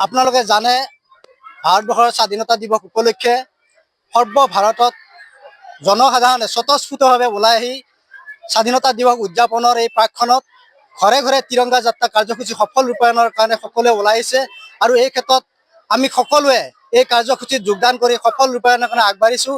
আপোনালোকে জানে ভাৰতবৰ্ষৰ স্বাধীনতা দিৱস উপলক্ষে সৰ্বভাৰতত জনসাধাৰণে স্বতঃস্ফূৰ্তভাৱে ওলাই আহি স্বাধীনতা দিৱস উদযাপনৰ এই প্ৰাকখনত ঘৰে ঘৰে তিৰংগা যাত্ৰা কাৰ্যসূচী সফল ৰূপায়ণৰ কাৰণে সকলোৱে ওলাই আহিছে আৰু এই ক্ষেত্ৰত আমি সকলোৱে এই কাৰ্যসূচীত যোগদান কৰি সফল ৰূপায়ণৰ কাৰণে আগবাঢ়িছোঁ।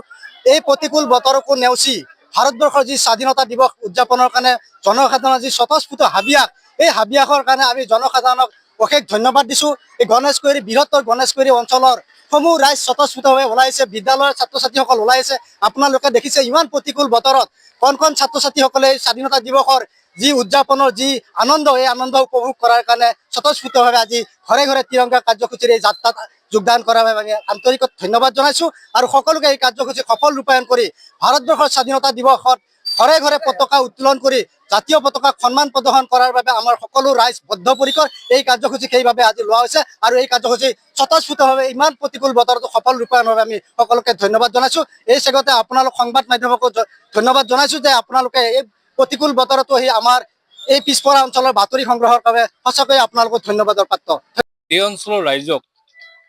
এই প্ৰতিকূল বতৰকো নেওচি ভাৰতবৰ্ষৰ যি স্বাধীনতা দিৱস উদযাপনৰ কাৰণে জনসাধাৰণৰ যি স্বতঃস্ফূৰ্ত হাবিয়াস, এই হাবিয়াসৰ কাৰণে আমি জনসাধাৰণক অশেষ ধন্যবাদ দিছোঁ। এই গণেশগুৰি বৃহত্তৰ গণেশগুৰি অঞ্চলৰ সমূহ ৰাইজ স্বতঃস্ফূৰ্তভাৱে ওলাইছে, বিদ্যালয়ৰ ছাত্ৰ ছাত্ৰীসকল ওলাইছে। আপোনালোকে দেখিছে ইমান প্ৰতিকূল বতৰত কণ কণ ছাত্ৰ ছাত্ৰীসকলে স্বাধীনতা দিৱসৰ যি উদযাপনৰ যি আনন্দ, এই আনন্দ উপভোগ কৰাৰ কাৰণে স্বতঃস্ফূৰ্তভাৱে আজি ঘৰে ঘৰে তিৰংগা কাৰ্যসূচীৰ এই যাত্ৰাত যোগদান কৰাৰ বাবে আন্তৰিক ধন্যবাদ জনাইছোঁ আৰু সকলোকে এই কাৰ্যসূচী সফল ৰূপায়ণ কৰি ভাৰতবৰ্ষৰ স্বাধীনতা দিৱসত ঘৰে ঘৰে পতাকা উত্তোলন কৰি জাতীয় পতাকাক সন্মান প্ৰদৰ্শন কৰাৰ বাবে আমাৰ সকলো ৰাইজ বদ্ধপৰিকৰ। এই কাৰ্যসূচী সেইবাবে আজি লোৱা হৈছে আৰু এই কাৰ্যসূচী স্বতঃস্ফূৰ্তভাৱে ইমান প্ৰতিকূল বতৰতো সফল ৰূপায়ণৰ বাবে আমি সকলোকে ধন্যবাদ জনাইছোঁ। এই চেগতে আপোনালোক সংবাদ মাধ্যমকো ধন্যবাদ জনাইছোঁ যে আপোনালোকে এই প্ৰতিকূল বতৰতো আহি আমাৰ এই পিছপৰা অঞ্চলৰ বাতৰি সংগ্ৰহৰ বাবে সঁচাকৈয়ে আপোনালোকক ধন্যবাদৰ পাত্ৰ। এই অঞ্চলৰ ৰাইজক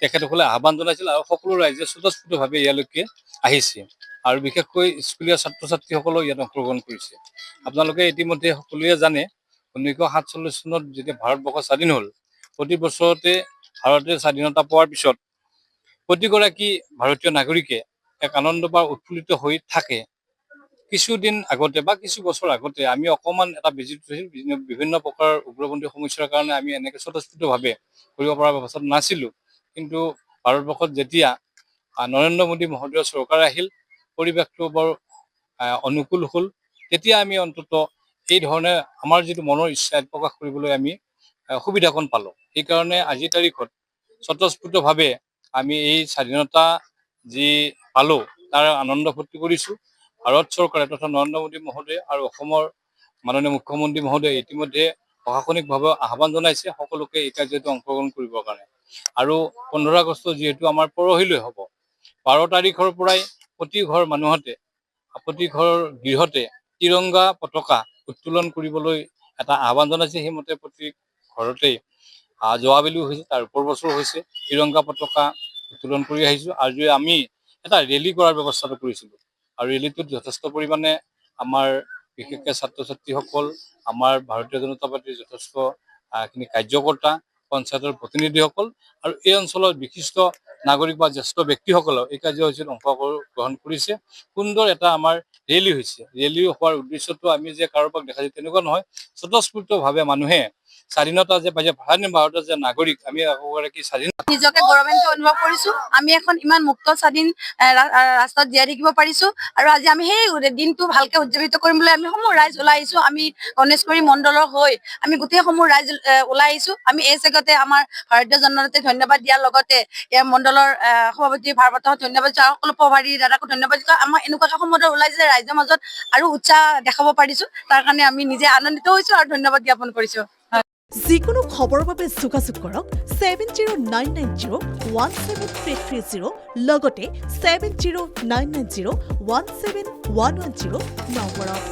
তেখেতসকলে আহ্বান জনাইছিল আৰু সকলো ৰাইজে স্বতঃস্ফূৰ্তভাৱে ইয়ালৈকে আহিছে আৰু বিশেষকৈ স্কুলীয়া ছাত্ৰ ছাত্ৰীসকলেও ইয়াত অংশগ্ৰহণ কৰিছে। আপোনালোকে ইতিমধ্যে সকলোৱে জানে 1947 চনত যেতিয়া ভাৰতবৰ্ষ স্বাধীন হ'ল, প্ৰতি বছৰতে ভাৰতে স্বাধীনতা পোৱাৰ পিছত প্ৰতিগৰাকী ভাৰতীয় নাগৰিকে এক আনন্দ বা উৎফুল্লিত হৈ থাকে। কিছুদিন আগতে বা কিছু বছৰ আগতে আমি অকণমান এটা বিজিত হৈছিল, বিভিন্ন প্ৰকাৰৰ উগ্ৰপন্থী সমস্যাৰ কাৰণে আমি এনেকৈ স্বতঃস্ফূৰ্তভাৱে কৰিব পৰা ব্যৱস্থা নাছিলোঁ। কিন্তু ভাৰতবৰ্ষত যেতিয়া নৰেন্দ্ৰ মোদী মহোদয়ৰ চৰকাৰ আহিল, পৰিৱেশটো বৰ অনুকূল হ'ল, তেতিয়া আমি অন্তত এই ধৰণে আমাৰ যিটো মনৰ ইচ্ছা প্ৰকাশ কৰিবলৈ আমি সুবিধাকণ পালোঁ। সেইকাৰণে আজিৰ তাৰিখত স্বতঃস্ফূৰ্তভাৱে আমি এই স্বাধীনতা যি পালোঁ তাৰ আনন্দ ফূৰ্তি কৰিছোঁ। ভাৰত চৰকাৰে তথা নৰেন্দ্ৰ মোদী মহোদয় আৰু অসমৰ মাননীয় মুখ্যমন্ত্ৰী মহোদয়ে ইতিমধ্যে প্ৰশাসনিকভাৱে আহ্বান জনাইছে সকলোকে এই কাৰ্যত অংশগ্ৰহণ কৰিবৰ কাৰণে। আৰু 15 আগষ্ট যিহেতু আমাৰ পৰহিলৈ হ'ব, 12 তাৰিখৰ পৰাই প্ৰতি ঘৰ মানুহতে প্ৰতি ঘৰ গৃহতে তিৰংগা পতাকা উত্তোলন কৰিবলৈ এটা আহ্বান জনাইছে। সেইমতে প্ৰতি ঘৰতেই যোৱাবেলিও হৈছে, তাৰ ওপৰ বছৰো হৈছে, তিৰংগা পতাকা উত্তোলন কৰি আহিছোঁ। আৰু আমি এটা ৰেলী কৰাৰ ব্যৱস্থাটো কৰিছিলোঁ আৰু ৰেলীটোত যথেষ্ট পৰিমাণে আমাৰ বিশেষকৈ ছাত্ৰ ছাত্ৰীসকল, আমাৰ ভাৰতীয় জনতা পাৰ্টীৰ যথেষ্টখিনি কাৰ্যকৰ্তা, পঞ্চায়তৰ প্ৰতিনিধিসকল আৰু এই অঞ্চলৰ বিশিষ্ট নাগৰিক বা জ্যেষ্ঠ ব্যক্তিসকলেও এই কাৰ্যসূচীত অংশগ্ৰহণ কৰিছে। সুন্দৰ এটা আমাৰ ৰেলী হৈছে। ৰেলী হোৱাৰ উদ্দেশ্যটো আমি যে কাৰোবাক দেখাইছোঁ তেনেকুৱা নহয়, স্বতঃস্ফূৰ্তভাৱে মানুহে স্বাধীনতা যে পাইছে, স্বাধীন ভাৰতৰ যে নাগৰিক, আমি এগৰাকী স্বাধীন নিজকে গৌৰৱান্বিত অনুভৱ কৰিছোঁ। আমি এখন ইমান মুক্ত স্বাধীন ৰাষ্ট্ৰত জীয়াই থাকিব পাৰিছোঁ আৰু আজি আমি সেই দিনটো ভালকে উদযাপিত কৰিম বুলি আমি সমূহ ৰাইজ ওলাই আহিছোঁ। আমি গণেশগুৰি মণ্ডলৰ হৈ আমি গোটেই সমূহ ৰাইজ ওলাই আহিছোঁ। আমি এই চেগতে আমাৰ ভাৰতীয় জনতাই ধন্যবাদ দিয়াৰ লগতে ইয়াৰ মণ্ডলৰ সভাপতি ভাৰতক ধন্যবাদ দিছোঁ আৰু সকলো প্ৰভাৰী দাদাকো ধন্যবাদ দিছোঁ। আমাৰ এনেকুৱাকে সমদল ওলাইছে যে ৰাইজৰ মাজত আৰু উৎসাহ দেখাব পাৰিছোঁ। তাৰ কাৰণে আমি নিজে আনন্দিত হৈছোঁ আৰু ধন্যবাদ জ্ঞাপন কৰিছোঁ। যিকোনো খবৰৰ বাবে যোগাযোগ কৰক 7099017330 লগতে 7099017110 নম্বৰত।